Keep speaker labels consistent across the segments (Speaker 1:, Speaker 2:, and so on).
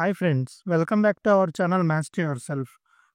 Speaker 1: Hi friends, welcome back to our channel Master Yourself.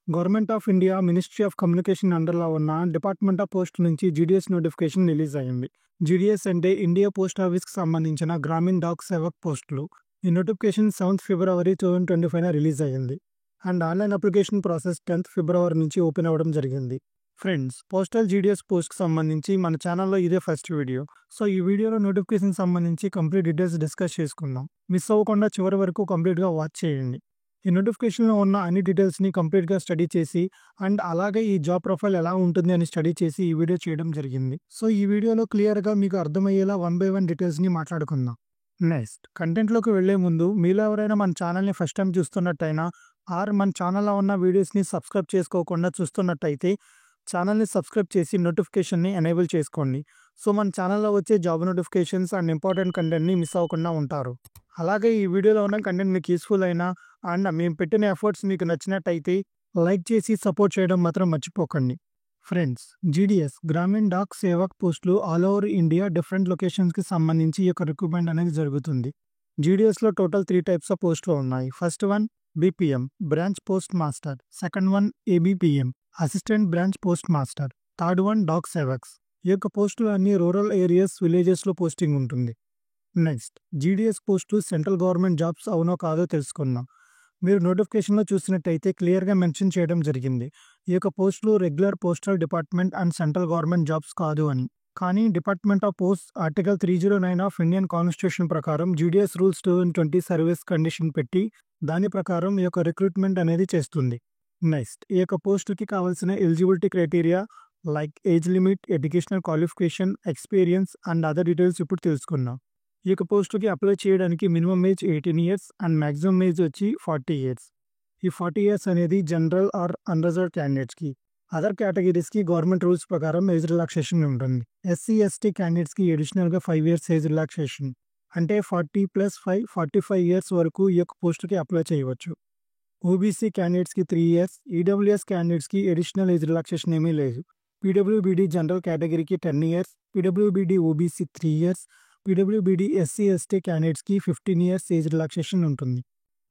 Speaker 1: Government of India ministry of communication అండర్లో ఉన్న department of post నుంచి GDS notification release అయింది. GDS అంటే India post ఆఫీస్కి సంబంధించిన గ్రామీణ డాక్ సేవక్ పోస్టులు. ఈ నోటిఫికేషన్ 7th February 2025 రిలీజ్ అయ్యింది and online application process 10th February నుంచి ఓపెన్ అవ్వడం జరిగింది. ఫ్రెండ్స్, పోస్టల్ జీడీఎస్ పోస్ట్కి సంబంధించి మన ఛానల్లో ఇదే ఫస్ట్ వీడియో. సో ఈ వీడియోలో నోటిఫికేషన్ సంబంధించి కంప్లీట్ డీటెయిల్స్ డిస్కస్ చేసుకుందాం. మిస్ అవ్వకుండా చివరి వరకు కంప్లీట్గా వాచ్ చేయండి. ఈ నోటిఫికేషన్లో ఉన్న అన్ని డీటెయిల్స్ని కంప్లీట్గా స్టడీ చేసి అండ్ అలాగే ఈ జాబ్ ప్రొఫైల్ ఎలా ఉంటుంది అని స్టడీ చేసి ఈ వీడియో చేయడం జరిగింది. సో ఈ వీడియోలో క్లియర్గా మీకు అర్థమయ్యేలా 1 by 1 డీటెయిల్స్ని మాట్లాడుకుందాం. నెక్స్ట్, కంటెంట్లోకి వెళ్లే ముందు మీలో ఎవరైనా మన ఛానల్ని ఫస్ట్ టైం చూస్తున్నట్టయినా ఆర్ మన ఛానల్లో ఉన్న వీడియోస్ని సబ్స్క్రైబ్ చేసుకోకుండా చూస్తున్నట్టయితే ఛానల్ని సబ్స్క్రైబ్ చేసి నోటిఫికేషన్ని ఎనేబుల్ చేసుకోండి. సో మన ఛానల్లో వచ్చే జాబ్ నోటిఫికేషన్స్ అండ్ ఇంపార్టెంట్ కంటెంట్ని మిస్ అవ్వకుండా ఉంటారు. అలాగే ఈ వీడియోలో ఉన్న కంటెంట్ మీకు యూస్ఫుల్ అయినా అండ్ మేము పెట్టిన ఎఫర్ట్స్ మీకు నచ్చినట్టయితే లైక్ చేసి సపోర్ట్ చేయడం మాత్రం మర్చిపోకండి. ఫ్రెండ్స్, జీడీఎస్ గ్రామీణ డాక్ సేవక్ పోస్టులు ఆల్ ఓవర్ ఇండియా డిఫరెంట్ లొకేషన్స్కి సంబంధించి ఈ యొక్క రిక్రూట్మెంట్ అనేది జరుగుతుంది. జీడీఎస్లో టోటల్ 3 types ఆఫ్ పోస్టులు ఉన్నాయి. First one BPM branch post master, second one ABPM assistant branch post master, third one Dak Sevaks. ఈ యొక్క పోస్టులు అన్ని రూరల్ ఏరియాస్ విలేజెస్లో పోస్టింగ్ ఉంటుంది. నెక్స్ట్, జీడీఎస్ పోస్టులు సెంట్రల్ గవర్నమెంట్ జాబ్స్ అవునో కాదో తెలుసుకుందాం. మీరు నోటిఫికేషన్లో చూసినట్టయితే క్లియర్గా మెన్షన్ చేయడం జరిగింది ఈ యొక్క పోస్టులు regular postal department and central government jobs కాదు అని. కానీ department of post article 309 of Indian constitution ప్రకారం జీడీఎస్ రూల్స్ 2020 సర్వీస్ కండిషన్ పెట్టి దాని ప్రకారం ఈ యొక్క రిక్రూట్మెంట్ అనేది చేస్తుంది. నెక్స్ట్, ఈ యొక్క పోస్టుకి కావాల్సిన eligibility criteria like age limit, educational qualification, experience and other details ఇప్పుడు తెలుసుకుందాం. ఈ యొక్క పోస్టుకి అప్లై చేయడానికి minimum age 18 years and maximum age వచ్చి 40 years. ఈ 40 years అనేది జనరల్ ఆర్ అన్రిజర్వ్డ్ క్యాండిడేట్స్కి. అదర్ కేటగిరీస్కి గవర్నమెంట్ రూల్స్ ప్రకారం ఏజ్ రిలాక్సేషన్ ఉంటుంది. ఎస్సీ ఎస్టీ క్యాండిడేట్స్కి అడిషనల్గా 5 years ఏజ్ రిలాక్సేషన్, అంటే 40 + 5 45 years వరకు ఈ యొక్క పోస్టుకి అప్లై చేయవచ్చు. ఓబీసీ క్యాండిడేట్స్కి 3 years, ఈడబ్ల్యూఎస్ క్యాండిడేట్స్కి అడిషనల్ ఏజ్ రిలాక్సేషన్ ఏమీ లేదు. పీడబ్ల్యూబీడీ జనరల్ కేటగిరీకి 10 years, పీడబ్ల్యూబీడీ ఓబీసీ 3 years, పీడబ్ల్యూబీడీ ఎస్సీ ఎస్టీ క్యాండిడేట్స్కి 15 years ఏజ్ రిలాక్సేషన్ ఉంటుంది.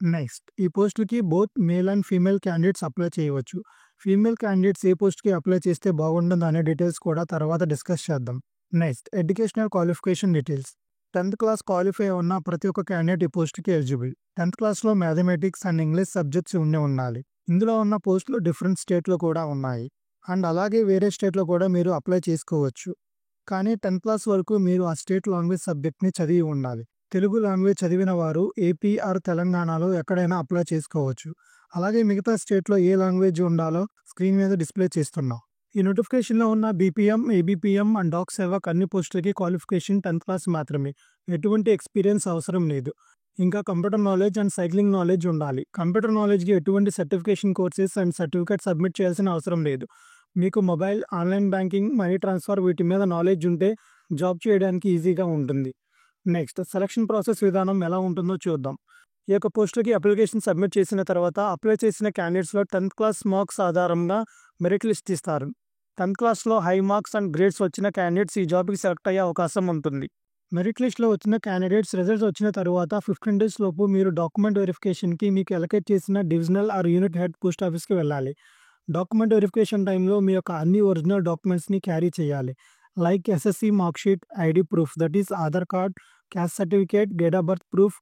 Speaker 1: నెక్స్ట్, ఈ పోస్టులకి both male and female candidates apply చేయవచ్చు. ఫీమేల్ క్యాండిడేట్స్ ఏ పోస్ట్కి అప్లై చేస్తే బాగుంటుంది అనే డీటెయిల్స్ కూడా తర్వాత డిస్కస్ చేద్దాం. Next, educational qualification details. 10th class qualify ఉన్న ప్రతి ఒక్క క్యాండిడేట్ ఈ పోస్ట్కి ఎలిజిబుల్. 10th classలో మ్యాథమెటిక్స్ అండ్ ఇంగ్లీష్ సబ్జెక్ట్స్ ఉండాలి. ఇందులో ఉన్న పోస్టులు డిఫరెంట్ స్టేట్లో కూడా ఉన్నాయి అండ్ అలాగే వేరే స్టేట్లో కూడా మీరు అప్లై చేసుకోవచ్చు. కానీ 10th class వరకు మీరు ఆ స్టేట్ లాంగ్వేజ్ సబ్జెక్ట్ని చదివి ఉండాలి. తెలుగు లాంగ్వేజ్ చదివిన వారు ఏపీ ఆర్ తెలంగాణలో ఎక్కడైనా అప్లై చేసుకోవచ్చు. అలాగే మిగతా స్టేట్లో ఏ లాంగ్వేజ్ ఉండాలో స్క్రీన్ మీద డిస్ప్లే చేస్తున్నాం. ఈ నోటిఫికేషన్లో ఉన్న BPM, ABPM and Dak Sevak అన్ని పోస్టులకి క్వాలిఫికేషన్ 10th class మాత్రమే. ఎటువంటి ఎక్స్పీరియన్స్ అవసరం లేదు. ఇంకా computer knowledge and cycling knowledge ఉండాలి. కంప్యూటర్ నాలెడ్జ్కి ఎటువంటి certification courses and certificate submit చేయాల్సిన అవసరం లేదు. మీకు mobile, online banking, money transfer వీటి మీద నాలెడ్జ్ ఉంటే జాబ్ చేయడానికి ఈజీగా ఉంటుంది. నెక్స్ట్, సెలక్షన్ ప్రాసెస్ విధానం ఎలా ఉంటుందో చూద్దాం. ఈ యొక్క పోస్టులకి అప్లికేషన్ సబ్మిట్ చేసిన తర్వాత అప్లై చేసిన క్యాండిడేట్స్లో 10th class మార్క్స్ ఆధారంగా మెరిట్ లిస్ట్ ఇస్తారు. 10th classలో హై మార్క్స్ అండ్ గ్రేడ్స్ వచ్చిన క్యాండిడేట్స్ ఈ జాబ్కి సెలెక్ట్ అయ్యే అవకాశం ఉంటుంది. మెరిట్ లిస్ట్లో వచ్చిన క్యాండిడేట్స్ రిజల్ట్స్ వచ్చిన తర్వాత 15 days లోపు మీరు డాక్యుమెంట్ వెరిఫికేషన్కి మీకు అలొకేట్ చేసిన divisional or unit head post ఆఫీస్కి వెళ్ళాలి. డాక్యుమెంట్ వెరిఫికేషన్ టైంలో మీ యొక్క అన్ని ఒరిజినల్ డాక్యుమెంట్స్ని క్యారీ చేయాలి. Like SSC marksheet, ID proof that is Aadhaar card, caste certificate, date of birth proof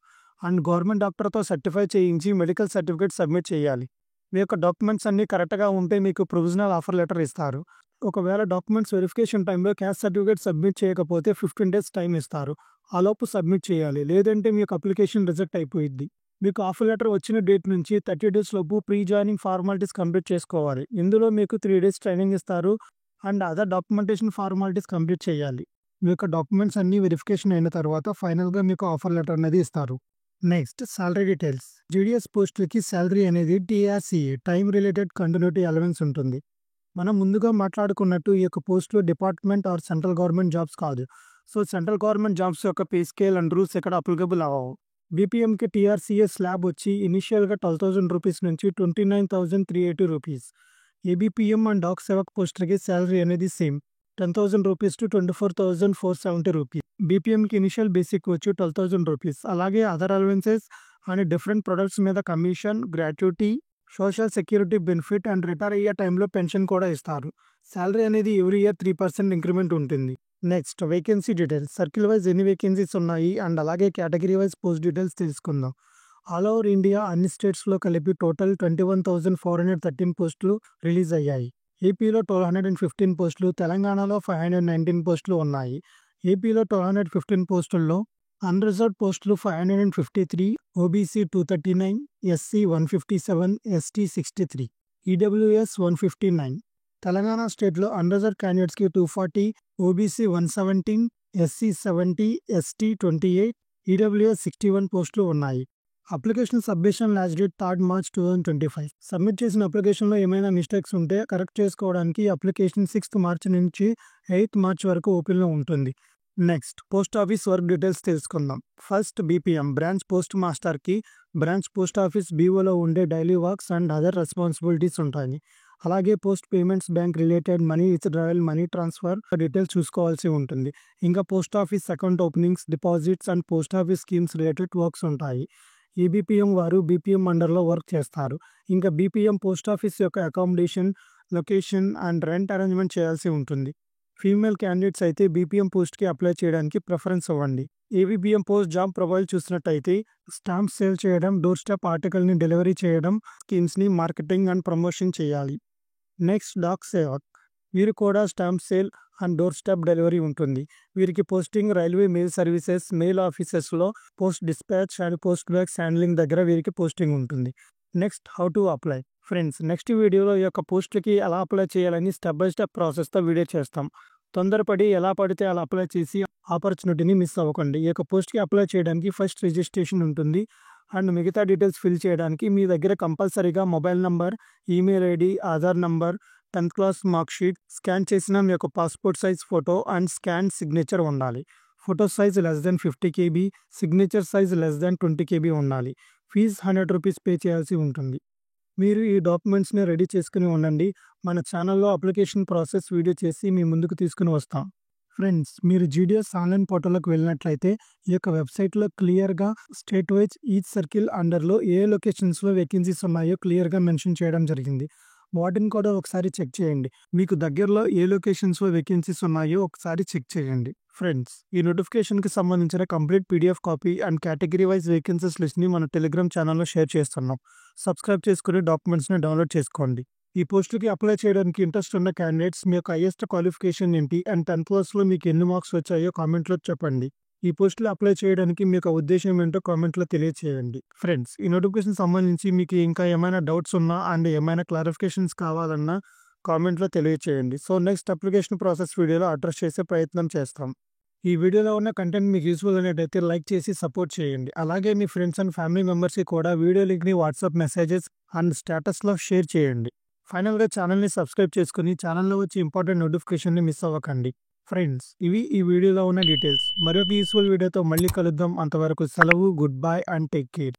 Speaker 1: and government డాక్టర్తో సర్టిఫై చేయించి మెడికల్ సర్టిఫికేట్ సబ్మిట్ చేయాలి. మీ యొక్క డాక్యుమెంట్స్ అన్నీ కరెక్ట్గా ఉంటే మీకు ప్రొవిజనల్ ఆఫర్ లెటర్ ఇస్తారు. ఒకవేళ డాక్యుమెంట్స్ వెరిఫికేషన్ టైంలో క్యాస్ట్ సర్టిఫికేట్ సబ్మిట్ చేయకపోతే 15 days టైం ఇస్తారు. ఆలోపు సబ్మిట్ చేయాలి, లేదంటే మీ యొక్క అప్లికేషన్ రిజెక్ట్ అయిపోయింది. మీకు ఆఫర్ లెటర్ వచ్చిన డేట్ నుంచి 30 days లోపు ప్రీ జాయినింగ్ ఫార్మాలిటీస్ కంప్లీట్ చేసుకోవాలి. ఇందులో మీకు 3 days ట్రైనింగ్ ఇస్తారు and other documentation formalities complete చేయాలి. మీ యొక్క డాక్యుమెంట్స్ అన్నీ వెరిఫికేషన్ అయిన తర్వాత ఫైనల్గా మీకు ఆఫర్ లెటర్ అనేది ఇస్తారు. Next, salary details. జీడీఎస్ పోస్టులకి శాలరీ అనేది TRCA time related continuity allowance ఉంటుంది. మనం ముందుగా మాట్లాడుకున్నట్టు ఈ యొక్క పోస్టులు department or central government jobs కాదు. సో సెంట్రల్ గవర్నమెంట్ జాబ్స్ యొక్క పే స్కేల్ అండ్ రూల్స్ ఎక్కడ అప్లికబుల్ అవ్వవు. బీపీఎంకి టీఆర్సీఏ స్లాబ్ వచ్చి ఇనిషియల్గా 12,000 రూపీస్ నుంచి 29,380 rupees. ABPM and Dak Sevak పోస్టులకి శాలరీ అనేది సేమ్ 10,000 రూపీస్ టు 24,470 రూపీస్. బీపీఎంకి ఇనిషియల్ బేసిక్ వచ్చి 12,000 రూపీస్. అలాగే other allowances and different products మీద commission, gratuity, social security benefit and retire అయ్యే టైంలో పెన్షన్ కూడా ఇస్తారు. సాలరీ అనేది ఎవ్రీ ఇయర్ 3% ఇంక్రిమెంట్ ఉంటుంది. Next vacancy details. Circle wise ఎన్ని వేకెన్సీస్ ఉన్నాయి అండ్ అలాగే కేటగిరీ వైజ్ పోస్ట్ డీటెయిల్స్ తెలుసుకుందాం. ఆల్ ఓవర్ ఇండియా అన్ని స్టేట్స్లో కలిపి టోటల్ 21,413 పోస్టులు రిలీజ్ అయ్యాయి. ఏపీలో 1,215 పోస్టులు, తెలంగాణలో 519 పోస్టులు ఉన్నాయి. ఏపీలో 1,215 పోస్టుల్లో అన్రిజర్వ్డ్ పోస్టులు 553, OBC 239, SC 157, ST 63, EWS 159. Telangana స్టేట్లో అన్రిజర్వ్డ్ క్యాండిడేట్స్కి 240, ఓబీసీ 117, ఎస్సీ 70, ఎస్టీ 28, ఈడబ్ల్యూఎస్ 61 పోస్టులు ఉన్నాయి. Application submission last date 3 March 2025. Submit చేసిన అప్లికేషన్లో ఏమైనా మిస్టేక్స్ ఉంటే కరెక్ట్ చేసుకోవడానికి అప్లికేషన్ 6th March నుంచి 8th March వరకు ఓపెన్లో ఉంటుంది. Next post office work details తెలుసుకుందాం. ఫస్ట్ బీపీఎం బ్రాంచ్ పోస్ట్ మాస్టర్కి బ్రాంచ్ పోస్ట్ ఆఫీస్ బీఓలో ఉండే daily works and other responsibilities ఉంటాయి. అలాగే post payments, bank related money withdrawal, money transfer details చూసుకోవాల్సి ఉంటుంది. ఇంకా post office account openings, deposits and post office schemes related works ఉంటాయి. ఈ BPM వారు బీపీఎం అండర్లో వర్క్ చేస్తారు. ఇంకా బీపీఎం పోస్ట్ ఆఫీస్ యొక్క accommodation, location and rent arrangement చేయాల్సి ఉంటుంది. ఫీమేల్ క్యాండిడేట్స్ అయితే బీపీఎం పోస్ట్కి అప్లై చేయడానికి ప్రిఫరెన్స్ ఇవ్వండి. ఏబీపీఎం పోస్ట్ జాబ్ ప్రొఫైల్ చూసినట్టయితే స్టాంప్స్ సేల్ చేయడం, డోర్ స్టెప్ ఆర్టికల్ని డెలివరీ చేయడం, స్కీమ్స్ని మార్కెటింగ్ అండ్ ప్రమోషన్ చేయాలి. నెక్స్ట్ డాక్ సేవక్. వీరు కూడా stamp sale and door step delivery ఉంటుంది. వీరికి posting railway mail services, mail ఆఫీసెస్లో post dispatch and post bags handling దగ్గర వీరికి పోస్టింగ్ ఉంటుంది. Next how to apply. Friends, next వీడియోలో ఈ యొక్క పోస్టులకి ఎలా అప్లై చేయాలని స్టెప్ బై స్టెప్ ప్రాసెస్తో వీడియో చేస్తాం. తొందరపడి ఎలా పడితే అలా అప్లై చేసి ఆపర్చునిటీని మిస్ అవ్వకండి. ఈ యొక్క పోస్ట్కి అప్లై చేయడానికి ఫస్ట్ రిజిస్ట్రేషన్ ఉంటుంది అండ్ మిగతా డీటెయిల్స్ ఫిల్ చేయడానికి మీ దగ్గర కంపల్సరీగా mobile number, email ID, Aadhaar number, 10th class mark sheet, scan చేసిన మీ యొక్క passport size photo and scan signature ఉండాలి. Photo size <50 KB, signature size <20 KB ఉండాలి. ఫీజు 100 రూపీస్ పే చేయాల్సి ఉంటుంది. మీరు ఈ డాక్యుమెంట్స్ని రెడీ చేసుకుని ఉండండి. మన ఛానల్లో అప్లికేషన్ ప్రాసెస్ వీడియో చేసి మీ ముందుకు తీసుకుని వస్తాం. ఫ్రెండ్స్, మీరు జీడిఎస్ ఆన్లైన్ పోర్టల్లోకి వెళ్ళినట్లయితే ఈ యొక్క వెబ్సైట్లో క్లియర్గా స్టేట్ వైజ్ ఈచ్ సర్కిల్ అండర్లో ఏ లొకేషన్స్లో వేకెన్సీస్ ఉన్నాయో క్లియర్గా మెన్షన్ చేయడం జరిగింది. వాటిని కూడా ఒకసారి చెక్ చేయండి. మీకు దగ్గరలో ఏ లొకేషన్స్లో వేకెన్సీస్ ఉన్నాయో ఒకసారి చెక్ చేయండి. ఫ్రెండ్స్, ఈ నోటిఫికేషన్కి సంబంధించిన complete PDF copy and category wise vacancies లిస్ట్ని మన టెలిగ్రామ్ ఛానల్లో షేర్ చేస్తున్నాం. సబ్స్క్రైబ్ చేసుకుని డాక్యుమెంట్స్ని డౌన్లోడ్ చేసుకోండి. ఈ పోస్టులకి అప్లై చేయడానికి ఇంట్రెస్ట్ ఉన్న క్యాండిడేట్స్ మీ యొక్క హైయెస్ట్ క్వాలిఫికేషన్ ఏంటి అండ్ 10th క్లాస్లో మీకు ఎన్ని మార్క్స్ వచ్చాయో కామెంట్లో చెప్పండి. ఈ పోస్టులు అప్లై చేయడానికి మీ యొక్క ఉద్దేశం ఏంటో కామెంట్లో తెలియచేయండి. ఫ్రెండ్స్, ఈ నోటిఫికేషన్ సంబంధించి మీకు ఇంకా ఏమైనా డౌట్స్ ఉన్నా అండ్ ఏమైనా క్లారిఫికేషన్స్ కావాలన్నా కామెంట్లో తెలియచేయండి. సో నెక్స్ట్ అప్లికేషన్ ప్రాసెస్ వీడియోలో అడ్రస్ చేసే ప్రయత్నం చేస్తాం. ఈ వీడియోలో ఉన్న కంటెంట్ మీకు యూస్ఫుల్ అనేటైతే లైక్ చేసి సపోర్ట్ చేయండి. అలాగే మీ ఫ్రెండ్స్ అండ్ ఫ్యామిలీ మెంబర్స్కి కూడా వీడియో లింక్ని వాట్సాప్ మెసేజెస్ అండ్ స్టేటస్లో షేర్ చేయండి. ఫైనల్గా ఛానల్ని సబ్స్క్రైబ్ చేసుకుని ఛానల్లో వచ్చి ఇంపార్టెంట్ నోటిఫికేషన్ని మిస్ అవ్వకండి. ఫ్రెండ్స్, ఇవి ఈ వీడియోలో ఉన్న డీటెయిల్స్. మరొక యూస్ఫుల్ వీడియోతో మళ్ళీ కలుద్దాం. అంతవరకు సెలవు. Good bye and take care.